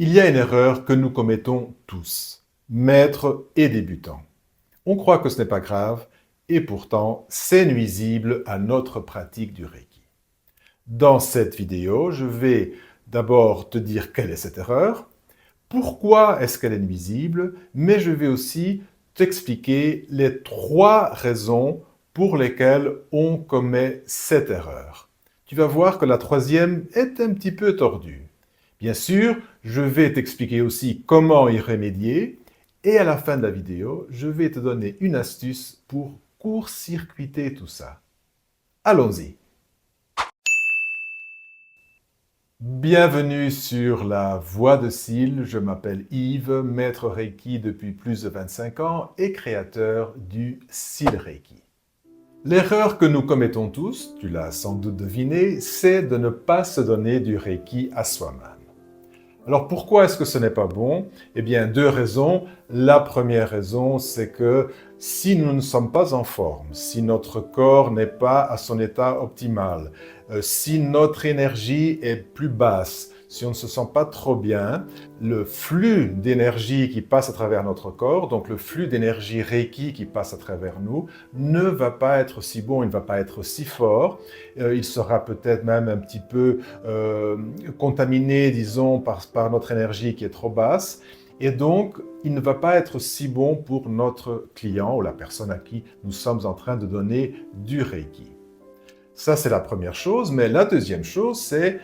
Il y a une erreur que nous commettons tous, maîtres et débutants. On croit que ce n'est pas grave et pourtant c'est nuisible à notre pratique du Reiki. Dans cette vidéo, je vais d'abord te dire quelle est cette erreur, pourquoi est-ce qu'elle est nuisible, mais je vais aussi t'expliquer les 3 raisons pour lesquelles on commet cette erreur. Tu vas voir que la 3e est un petit peu tordue. Bien sûr, je vais t'expliquer aussi comment y remédier et à la fin de la vidéo, je vais te donner une astuce pour court-circuiter tout ça. Allons-y! Bienvenue sur la Voie de Sil, je m'appelle Yves, maître Reiki depuis plus de 25 ans et créateur du Sil Reiki. L'erreur que nous commettons tous, tu l'as sans doute deviné, c'est de ne pas se donner du Reiki à soi-même. Alors pourquoi est-ce que ce n'est pas bon? Eh bien, 2 raisons. La première raison, c'est que si nous ne sommes pas en forme, si notre corps n'est pas à son état optimal, si notre énergie est plus basse, si on ne se sent pas trop bien, le flux d'énergie qui passe à travers notre corps, donc le flux d'énergie Reiki qui passe à travers nous, ne va pas être si bon, il ne va pas être si fort. Il sera peut-être même un petit peu contaminé, disons, par notre énergie qui est trop basse. Et donc, il ne va pas être si bon pour notre client ou la personne à qui nous sommes en train de donner du Reiki. Ça, c'est la première chose. Mais la deuxième chose, c'est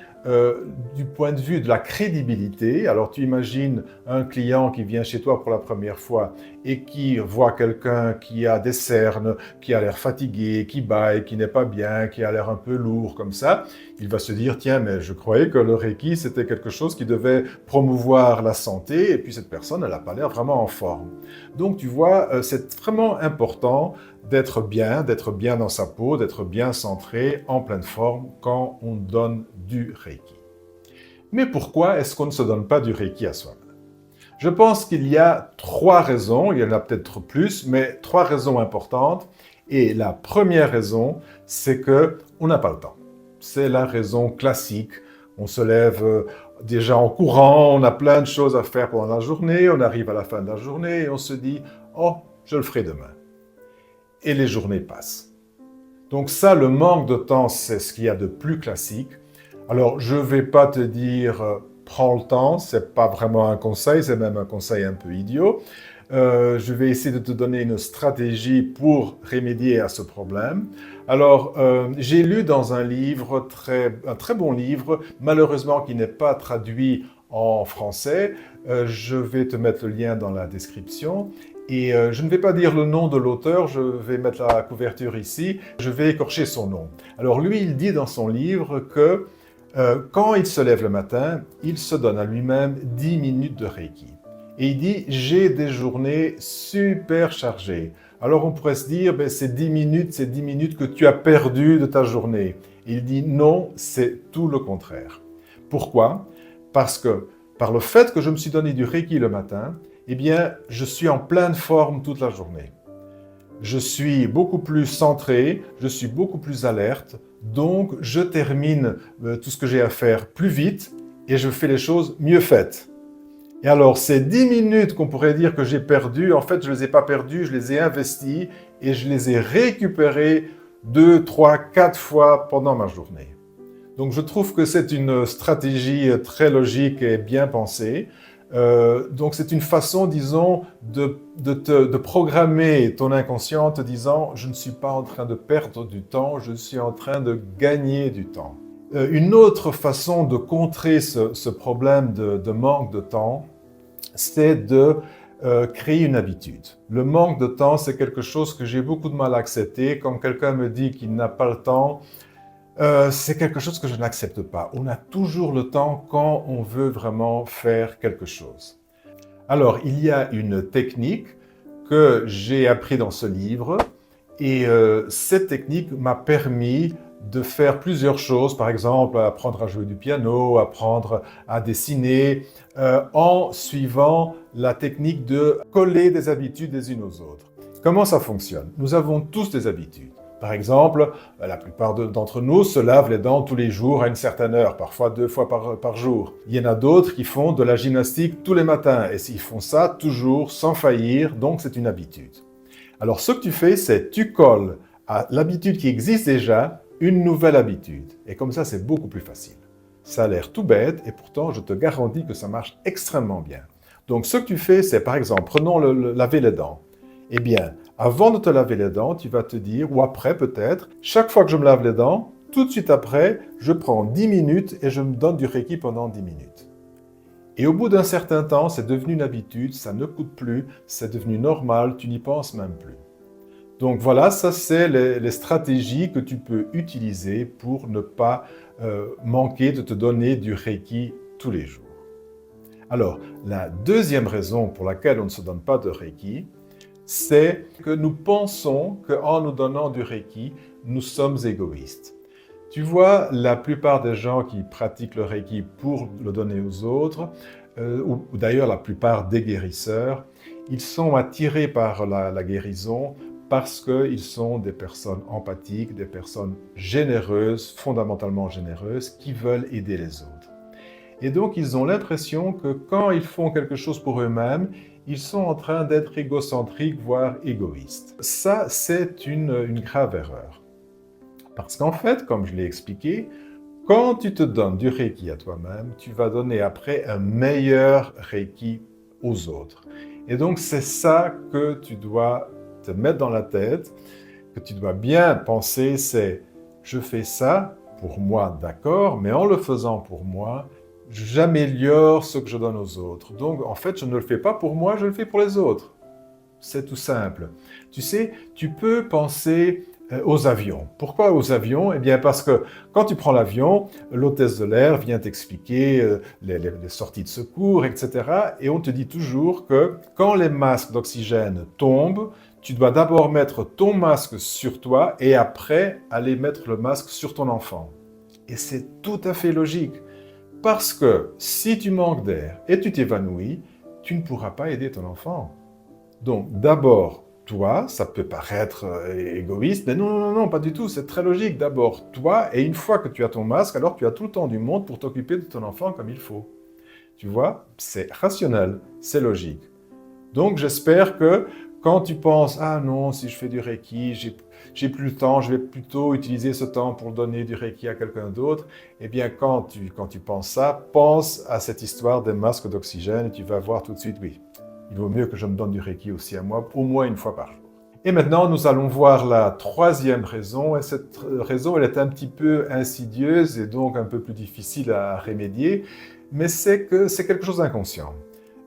du point de vue de la crédibilité. Alors, tu imagines un client qui vient chez toi pour la première fois et qui voit quelqu'un qui a des cernes, qui a l'air fatigué, qui bâille, qui n'est pas bien, qui a l'air un peu lourd comme ça. Il va se dire, tiens, mais je croyais que le Reiki, c'était quelque chose qui devait promouvoir la santé, et puis cette personne, elle n'a pas l'air vraiment en forme. Donc, tu vois, c'est vraiment important d'être bien dans sa peau, d'être bien centré, en pleine forme, quand on donne du Reiki. Mais pourquoi est-ce qu'on ne se donne pas du Reiki à soi-même? Je pense qu'il y a 3 raisons, il y en a peut-être plus, mais 3 raisons importantes. Et la première raison, c'est qu'on n'a pas le temps. C'est la raison classique. On se lève déjà en courant, on a plein de choses à faire pendant la journée, on arrive à la fin de la journée et on se dit « Oh, je le ferai demain ». Et les journées passent. Donc ça, le manque de temps, c'est ce qu'il y a de plus classique. Alors, je ne vais pas te dire prends le temps, ce n'est pas vraiment un conseil, c'est même un conseil un peu idiot. Je vais essayer de te donner une stratégie pour remédier à ce problème. Alors, j'ai lu dans un livre, un très bon livre, malheureusement qui n'est pas traduit en français. Je vais te mettre le lien dans la description. Et je ne vais pas dire le nom de l'auteur, je vais mettre la couverture ici, je vais écorcher son nom. Alors lui, il dit dans son livre que quand il se lève le matin, il se donne à lui-même 10 minutes de Reiki. Et il dit, j'ai des journées super chargées. Alors on pourrait se dire, ben, c'est 10 minutes que tu as perdu de ta journée. Et il dit, non, c'est tout le contraire. Pourquoi? Parce que par le fait que je me suis donné du Reiki le matin, eh bien, je suis en pleine forme toute la journée. Je suis beaucoup plus centré, je suis beaucoup plus alerte, donc je termine tout ce que j'ai à faire plus vite et je fais les choses mieux faites. Et alors, ces 10 minutes qu'on pourrait dire que j'ai perdues, en fait, je ne les ai pas perdues, je les ai investies et je les ai récupérées 2, 3, 4 fois pendant ma journée. Donc, je trouve que c'est une stratégie très logique et bien pensée. Donc, c'est une façon, disons, de programmer ton inconscient en te disant « je ne suis pas en train de perdre du temps, je suis en train de gagner du temps ». Une autre façon de contrer ce problème de manque de temps, c'est de créer une habitude. Le manque de temps, c'est quelque chose que j'ai beaucoup de mal à accepter. Quand quelqu'un me dit qu'il n'a pas le temps, c'est quelque chose que je n'accepte pas. On a toujours le temps quand on veut vraiment faire quelque chose. Alors, il y a une technique que j'ai appris dans ce livre et cette technique m'a permis de faire plusieurs choses, par exemple apprendre à jouer du piano, apprendre à dessiner, en suivant la technique de coller des habitudes les unes aux autres. Comment ça fonctionne? Nous avons tous des habitudes. Par exemple, la plupart d'entre nous se lavent les dents tous les jours à une certaine heure, parfois 2 fois par jour. Il y en a d'autres qui font de la gymnastique tous les matins, et s'ils font ça toujours sans faillir, donc c'est une habitude. Alors ce que tu fais, c'est tu colles à l'habitude qui existe déjà une nouvelle habitude. Et comme ça, c'est beaucoup plus facile. Ça a l'air tout bête, et pourtant, je te garantis que ça marche extrêmement bien. Donc ce que tu fais, c'est par exemple, prenons laver les dents. Eh bien, avant de te laver les dents, tu vas te dire, ou après peut-être, chaque fois que je me lave les dents, tout de suite après, je prends 10 minutes et je me donne du Reiki pendant 10 minutes. Et au bout d'un certain temps, c'est devenu une habitude, ça ne coûte plus, c'est devenu normal, tu n'y penses même plus. Donc voilà, ça c'est les stratégies que tu peux utiliser pour ne pas manquer de te donner du Reiki tous les jours. Alors, la deuxième raison pour laquelle on ne se donne pas de Reiki, c'est que nous pensons qu'en nous donnant du Reiki, nous sommes égoïstes. Tu vois, la plupart des gens qui pratiquent le Reiki pour le donner aux autres, ou d'ailleurs la plupart des guérisseurs, ils sont attirés par la guérison parce qu'ils sont des personnes empathiques, des personnes généreuses, fondamentalement généreuses, qui veulent aider les autres. Et donc, ils ont l'impression que quand ils font quelque chose pour eux-mêmes, ils sont en train d'être égocentriques, voire égoïstes. Ça, c'est une grave erreur. Parce qu'en fait, comme je l'ai expliqué, quand tu te donnes du Reiki à toi-même, tu vas donner après un meilleur Reiki aux autres. Et donc, c'est ça que tu dois te mettre dans la tête, que tu dois bien penser, c'est « je fais ça pour moi, d'accord, mais en le faisant pour moi, j'améliore ce que je donne aux autres. Donc, en fait, je ne le fais pas pour moi, je le fais pour les autres. » C'est tout simple. Tu sais, tu peux penser aux avions. Pourquoi aux avions? Eh bien, parce que quand tu prends l'avion, l'hôtesse de l'air vient t'expliquer les sorties de secours, etc. Et on te dit toujours que quand les masques d'oxygène tombent, tu dois d'abord mettre ton masque sur toi et après aller mettre le masque sur ton enfant. Et c'est tout à fait logique. Parce que si tu manques d'air et tu t'évanouis, tu ne pourras pas aider ton enfant. Donc d'abord, toi, ça peut paraître égoïste, mais non, non, non, non, pas du tout, c'est très logique. D'abord, toi, et une fois que tu as ton masque, alors tu as tout le temps du monde pour t'occuper de ton enfant comme il faut. Tu vois, c'est rationnel, c'est logique. Donc j'espère que quand tu penses « Ah non, si je fais du Reiki, j'ai plus le temps, je vais plutôt utiliser ce temps pour donner du Reiki à quelqu'un d'autre », eh bien quand tu penses ça, pense à cette histoire des masques d'oxygène et tu vas voir tout de suite « Oui, il vaut mieux que je me donne du Reiki aussi à moi, au moins une fois par jour ». Et maintenant, nous allons voir la troisième raison, et cette raison, elle est un petit peu insidieuse et donc un peu plus difficile à remédier, mais c'est que c'est quelque chose d'inconscient.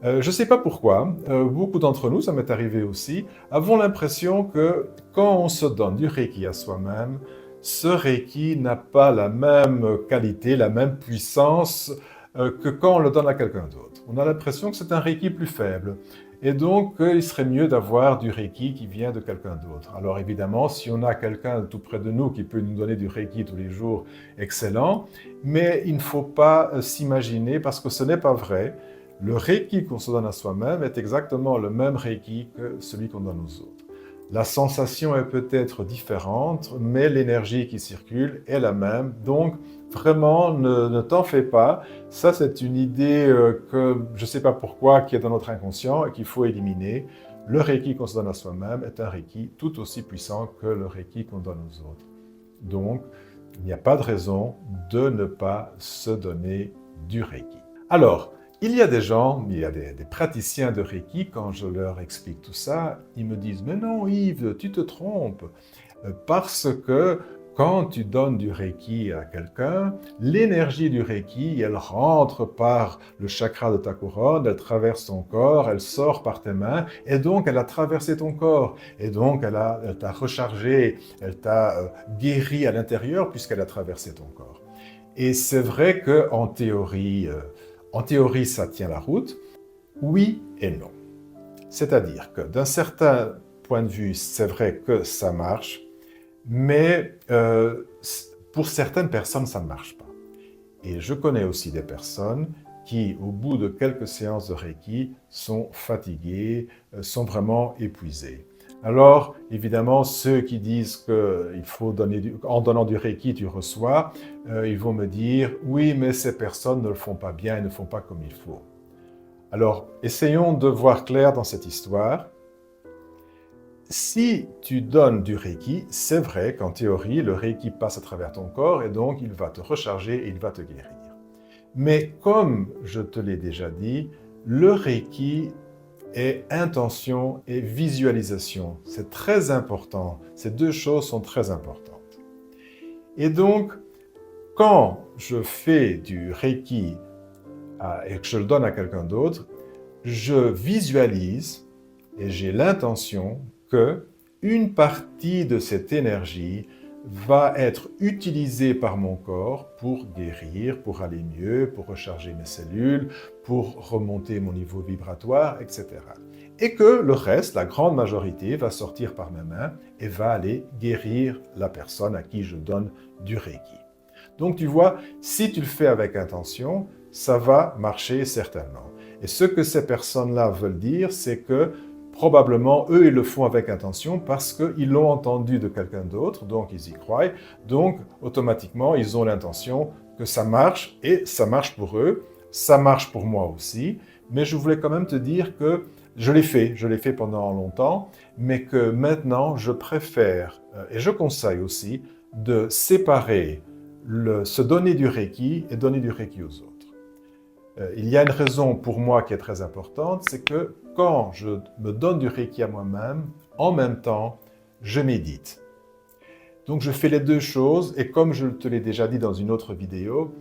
Je ne sais pas pourquoi, beaucoup d'entre nous, ça m'est arrivé aussi, avons l'impression que quand on se donne du Reiki à soi-même, ce Reiki n'a pas la même qualité, la même puissance que quand on le donne à quelqu'un d'autre. On a l'impression que c'est un Reiki plus faible. Et donc, il serait mieux d'avoir du Reiki qui vient de quelqu'un d'autre. Alors évidemment, si on a quelqu'un tout près de nous qui peut nous donner du Reiki tous les jours, excellent. Mais il ne faut pas s'imaginer, parce que ce n'est pas vrai. Le Reiki qu'on se donne à soi-même est exactement le même Reiki que celui qu'on donne aux autres. La sensation est peut-être différente, mais l'énergie qui circule est la même. Donc, vraiment, ne t'en fais pas. Ça, c'est une idée que je ne sais pas pourquoi, qui est dans notre inconscient et qu'il faut éliminer. Le Reiki qu'on se donne à soi-même est un Reiki tout aussi puissant que le Reiki qu'on donne aux autres. Donc, il n'y a pas de raison de ne pas se donner du Reiki. Alors, il y a des gens, il y a des praticiens de Reiki, quand je leur explique tout ça, ils me disent « Mais non Yves, tu te trompes, parce que quand tu donnes du Reiki à quelqu'un, l'énergie du Reiki, elle rentre par le chakra de ta couronne, elle traverse ton corps, elle sort par tes mains, et donc elle a traversé ton corps, et donc elle t'a rechargé, elle t'a guéri à l'intérieur puisqu'elle a traversé ton corps. » Et c'est vrai qu'en théorie, ça tient la route, oui et non. C'est-à-dire que d'un certain point de vue, c'est vrai que ça marche, mais pour certaines personnes, ça ne marche pas. Et je connais aussi des personnes qui, au bout de quelques séances de Reiki, sont fatiguées, sont vraiment épuisées. Alors, évidemment, ceux qui disent qu'il faut donner en donnant du Reiki, tu reçois, ils vont me dire, oui, mais ces personnes ne le font pas bien et ne font pas comme il faut. Alors, essayons de voir clair dans cette histoire. Si tu donnes du Reiki, c'est vrai qu'en théorie, le Reiki passe à travers ton corps et donc il va te recharger et il va te guérir. Mais comme je te l'ai déjà dit, le Reiki est intention et visualisation. C'est très important. Ces deux choses sont très importantes. Et donc, quand je fais du Reiki et que je le donne à quelqu'un d'autre, je visualise et j'ai l'intention que une partie de cette énergie va être utilisée par mon corps pour guérir, pour aller mieux, pour recharger mes cellules, pour remonter mon niveau vibratoire, etc. Et que le reste, la grande majorité, va sortir par mes mains et va aller guérir la personne à qui je donne du Reiki. Donc tu vois, si tu le fais avec intention, ça va marcher certainement. Et ce que ces personnes-là veulent dire, c'est que probablement, eux, ils le font avec intention parce qu'ils l'ont entendu de quelqu'un d'autre, donc ils y croient. Donc, automatiquement, ils ont l'intention que ça marche et ça marche pour eux, ça marche pour moi aussi. Mais je voulais quand même te dire que je l'ai fait pendant longtemps, mais que maintenant, je préfère, et je conseille aussi, de séparer se donner du Reiki et donner du Reiki aux autres. Il y a une raison pour moi qui est très importante, c'est que quand je me donne du Reiki à moi-même, en même temps, je médite. Donc je fais les deux choses et comme je te l'ai déjà dit dans une autre vidéo,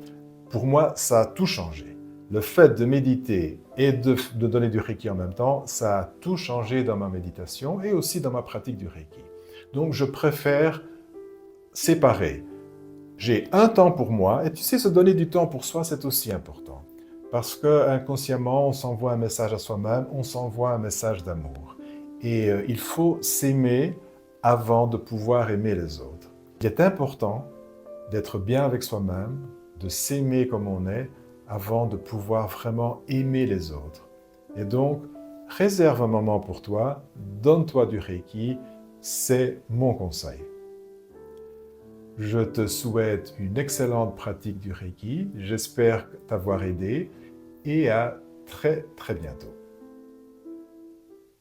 pour moi, ça a tout changé. Le fait de méditer et de donner du Reiki en même temps, ça a tout changé dans ma méditation et aussi dans ma pratique du Reiki. Donc je préfère séparer. J'ai un temps pour moi et tu sais, se donner du temps pour soi, c'est aussi important. Parce qu'inconsciemment, on s'envoie un message à soi-même, on s'envoie un message d'amour. Et il faut s'aimer avant de pouvoir aimer les autres. Il est important d'être bien avec soi-même, de s'aimer comme on est, avant de pouvoir vraiment aimer les autres. Et donc, réserve un moment pour toi, donne-toi du Reiki, c'est mon conseil. Je te souhaite une excellente pratique du Reiki. J'espère t'avoir aidé et à très très bientôt.